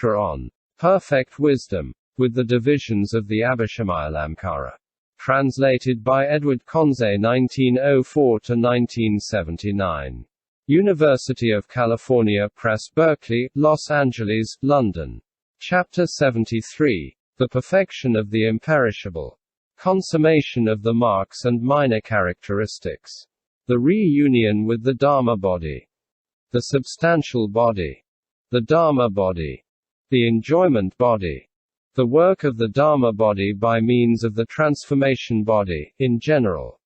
Sutra on Perfect Wisdom, with the divisions of the Abhisamayālaṃkāra. Translated by EdwardConze 1904–1979. University of California Press, Berkeley, Los Angeles, London. Chapter 73. The Perfection of the Imperishable. Consummation of the Marks and Minor Characteristics. The reunion with the dharma-body. The substantial body. The dharma-body. The enjoyment body. The work of the dharma-body by means of the transformation body, in general.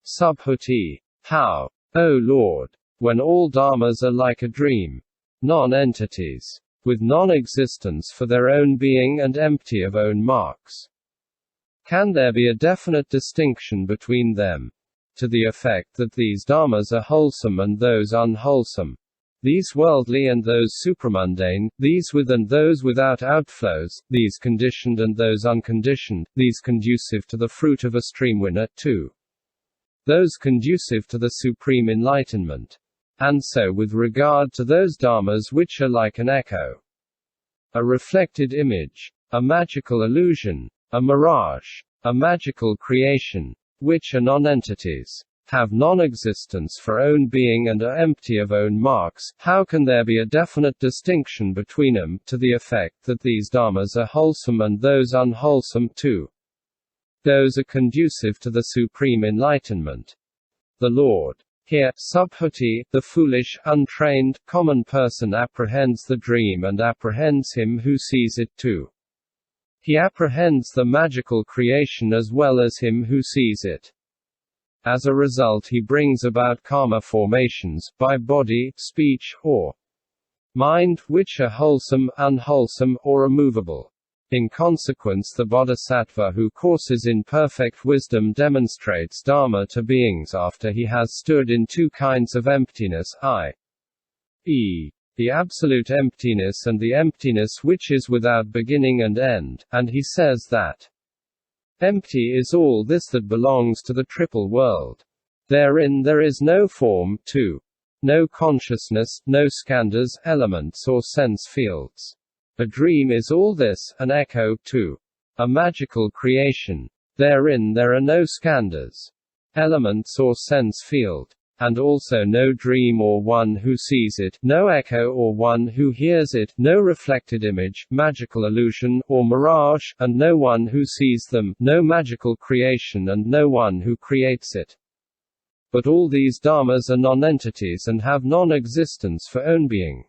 Subhuti. How, O Lord, when all dharmas are like a dream, non-entities, with non-existence for their own being and empty of own marks, can there be a definite distinction between them, to the effect that these dharmas are wholesome and those unwholesome, these worldly and those supramundane, these with and those without outflows, these conditioned and those unconditioned, these conducive to the fruit of a stream winner, too, those conducive to the supreme enlightenment, and so with regard to those dharmas which are like an echo, a reflected image, a magical illusion, a mirage, a magical creation, which are non-entities, have non-existence for own being and are empty of own marks, how can there be a definite distinction between them, to the effect that these dharmas are wholesome and those unwholesome too? Those are conducive to the supreme enlightenment. The Lord. Here, Subhuti, the foolish, untrained, common person apprehends the dream and apprehends him who sees it too. He apprehends the magical creation as well as him who sees it. As a result he brings about karma formations, by body, speech, or mind, which are wholesome, unwholesome, or immovable. In consequence the bodhisattva who courses in perfect wisdom demonstrates dharma to beings after he has stood in two kinds of emptiness, i.e., the absolute emptiness and the emptiness which is without beginning and end, and he says that empty is all this that belongs to the triple world. Therein there is no form, too. No consciousness, no skandhas, elements or sense fields. A dream is all this, an echo, too. A magical creation. Therein there are no skandhas, elements or sense field. And also no dream or one who sees it, no echo or one who hears it, no reflected image, magical illusion, or mirage, and no one who sees them, no magical creation and no one who creates it. But all these dharmas are non-entities and have non-existence for own being.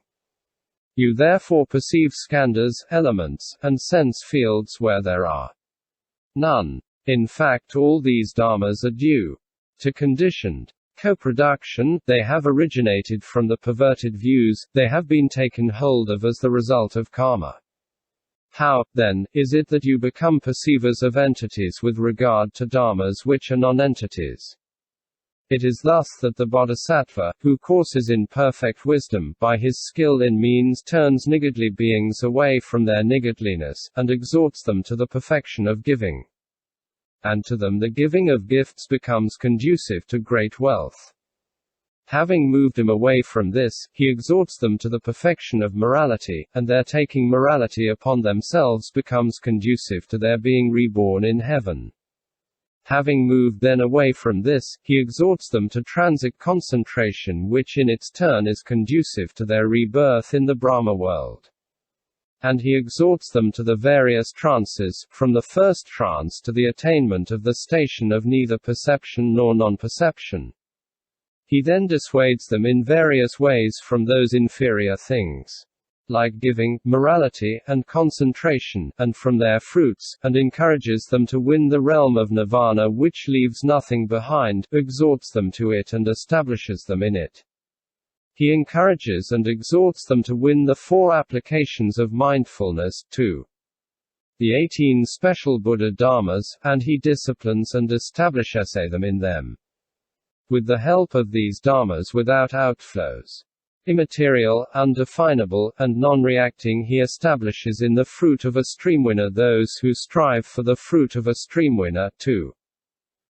You therefore perceive skandhas, elements, and sense fields where there are none. In fact all these dharmas are due to conditioned co-production, they have originated from the perverted views, they have been taken hold of as the result of karma. How, then, is it that you become perceivers of entities with regard to dharmas which are non-entities? It is thus that the bodhisattva, who courses in perfect wisdom, by his skill in means turns niggardly beings away from their niggardliness, and exhorts them to the perfection of giving. And to them the giving of gifts becomes conducive to great wealth. Having moved them away from this, he exhorts them to the perfection of morality, and their taking morality upon themselves becomes conducive to their being reborn in heaven. Having moved then away from this, he exhorts them to transit concentration, which in its turn is conducive to their rebirth in the Brahma world. And he exhorts them to the various trances, from the first trance to the attainment of the station of neither perception nor non-perception. He then dissuades them in various ways from those inferior things, like giving, morality, and concentration, and from their fruits, and encourages them to win the realm of nirvana which leaves nothing behind, exhorts them to it and establishes them in it. He encourages and exhorts them to win the 4 applications of mindfulness, too. The 18 special Buddha dharmas, and he disciplines and establishes them in them. With the help of these dharmas without outflows, immaterial, undefinable, and non-reacting, he establishes in the fruit of a stream winner those who strive for the fruit of a stream winner, too.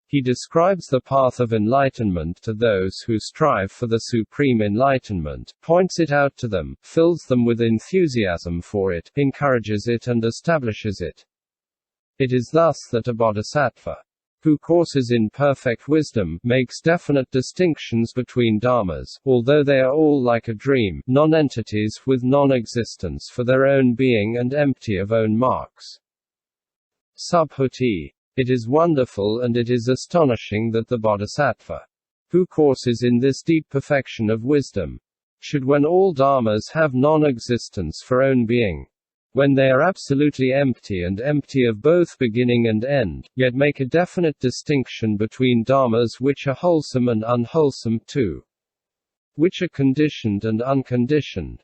He describes the path of enlightenment to those who strive for the supreme enlightenment, points it out to them, fills them with enthusiasm for it, encourages it and establishes it. It is thus that a bodhisattva, who courses in perfect wisdom, makes definite distinctions between dharmas, although they are all like a dream, non-entities with non-existence for their own being and empty of own marks. Subhuti. It is wonderful and it is astonishing that the bodhisattva, who courses in this deep perfection of wisdom, should, when all dharmas have non-existence for own being, when they are absolutely empty and empty of both beginning and end, yet make a definite distinction between dharmas which are wholesome and unwholesome too, which are conditioned and unconditioned.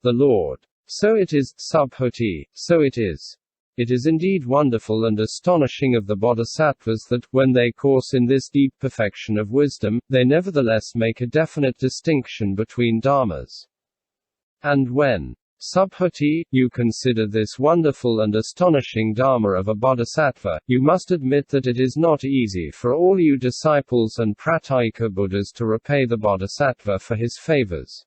The Lord. So it is, Subhuti, so it is. It is indeed wonderful and astonishing of the bodhisattvas that, when they course in this deep perfection of wisdom, they nevertheless make a definite distinction between dharmas. And when, Subhuti, you consider this wonderful and astonishing dharma of a bodhisattva, you must admit that it is not easy for all you disciples and pratyeka Buddhas to repay the bodhisattva for his favors.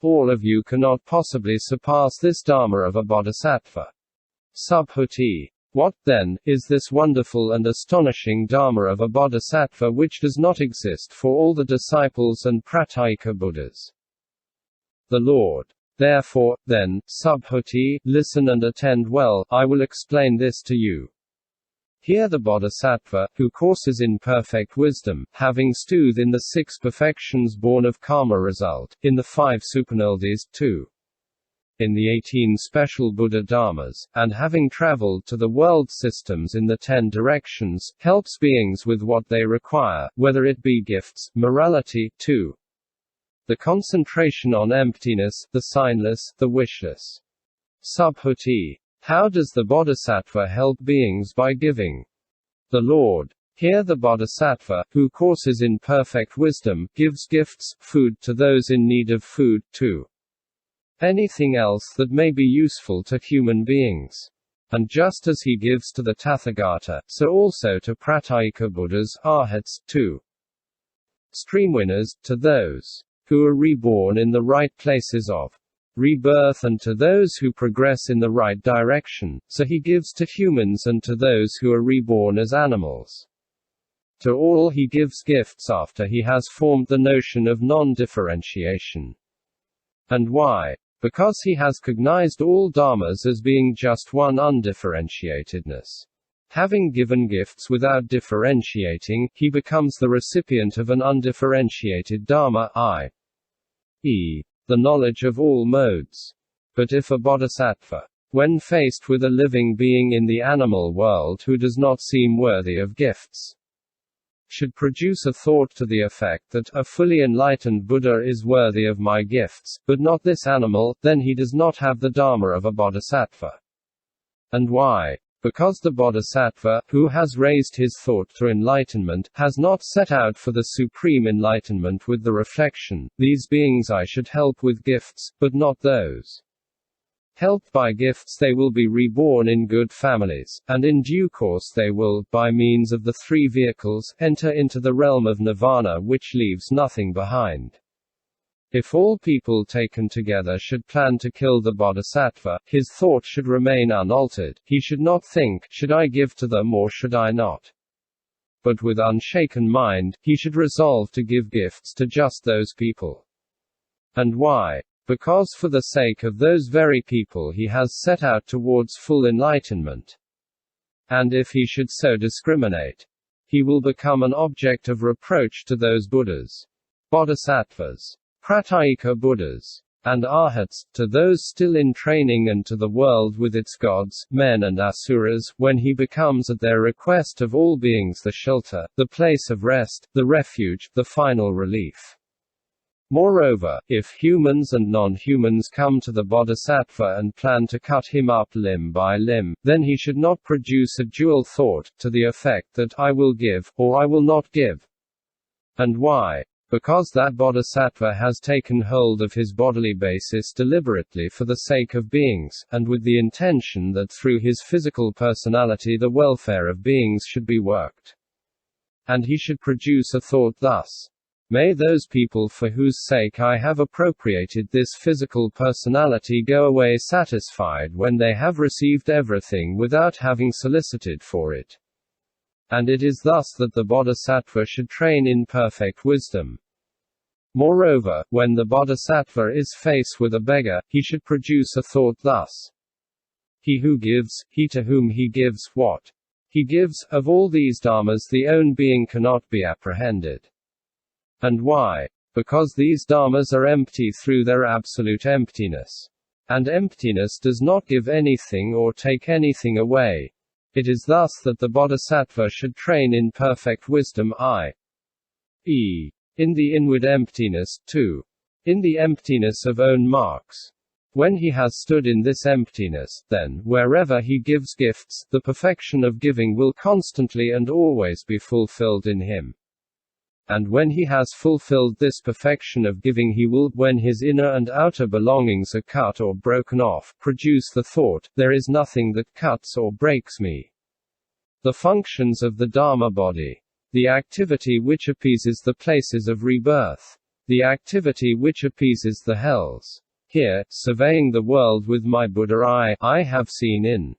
All of you cannot possibly surpass this dharma of a bodhisattva. Subhuti. What, then, is this wonderful and astonishing dharma of a bodhisattva which does not exist for all the disciples and pratyeka Buddhas? The Lord. Therefore, then, Subhuti, listen and attend well, I will explain this to you. Here the bodhisattva, who courses in perfect wisdom, having stood in the 6 perfections born of karma result, in the 5 supernaldies, 2. In the 18 special Buddha dharmas, and having traveled to the world systems in the 10 directions, helps beings with what they require, whether it be gifts, morality, 2. The concentration on emptiness, the signless, the wishless. Subhuti. How does the bodhisattva help beings by giving? The Lord. Here the bodhisattva, who courses in perfect wisdom, gives gifts, food to those in need of food, too. Anything else that may be useful to human beings. And just as he gives to the Tathagata, so also to pratyeka Buddhas, arhats, too. Streamwinners, to those who are reborn in the right places of rebirth and to those who progress in the right direction, so he gives to humans and to those who are reborn as animals. To all he gives gifts after he has formed the notion of non-differentiation. And why? Because he has cognized all dharmas as being just one undifferentiatedness. Having given gifts without differentiating, he becomes the recipient of an undifferentiated dharma, i.e., the knowledge of all modes. But if a bodhisattva, when faced with a living being in the animal world who does not seem worthy of gifts, should produce a thought to the effect that a fully enlightened Buddha is worthy of my gifts, but not this animal, then he does not have the dharma of a bodhisattva. And why? Because the bodhisattva, who has raised his thought to enlightenment, has not set out for the supreme enlightenment with the reflection, these beings I should help with gifts, but not those. Helped by gifts they will be reborn in good families, and in due course they will, by means of the 3 vehicles, enter into the realm of nirvana which leaves nothing behind. If all people taken together should plan to kill the bodhisattva, his thought should remain unaltered, he should not think, should I give to them or should I not? But with unshaken mind, he should resolve to give gifts to just those people. And why? Because for the sake of those very people he has set out towards full enlightenment. And if he should so discriminate, he will become an object of reproach to those Buddhas, bodhisattvas, pratyeka Buddhas, and arhats, to those still in training and to the world with its gods, men and asuras, when he becomes at their request of all beings the shelter, the place of rest, the refuge, the final relief. Moreover, if humans and non-humans come to the bodhisattva and plan to cut him up limb by limb, then he should not produce a dual thought, to the effect that I will give, or I will not give. And why? Because that bodhisattva has taken hold of his bodily basis deliberately for the sake of beings, and with the intention that through his physical personality the welfare of beings should be worked. And he should produce a thought thus: may those people for whose sake I have appropriated this physical personality go away satisfied when they have received everything without having solicited for it. And it is thus that the bodhisattva should train in perfect wisdom. Moreover, when the bodhisattva is faced with a beggar, he should produce a thought thus: he who gives, he to whom he gives, what he gives, of all these dharmas the own being cannot be apprehended. And why? Because these dharmas are empty through their absolute emptiness. And emptiness does not give anything or take anything away. It is thus that the bodhisattva should train in perfect wisdom, i.e., in the inward emptiness, 2. In the emptiness of own marks. When he has stood in this emptiness, then, wherever he gives gifts, the perfection of giving will constantly and always be fulfilled in him. And when he has fulfilled this perfection of giving, he will, when his inner and outer belongings are cut or broken off, produce the thought: there is nothing that cuts or breaks me. The functions of the dharma-body. The activity which appeases the places of rebirth. The activity which appeases the hells. Here, surveying the world with my Buddha eye, I have seen in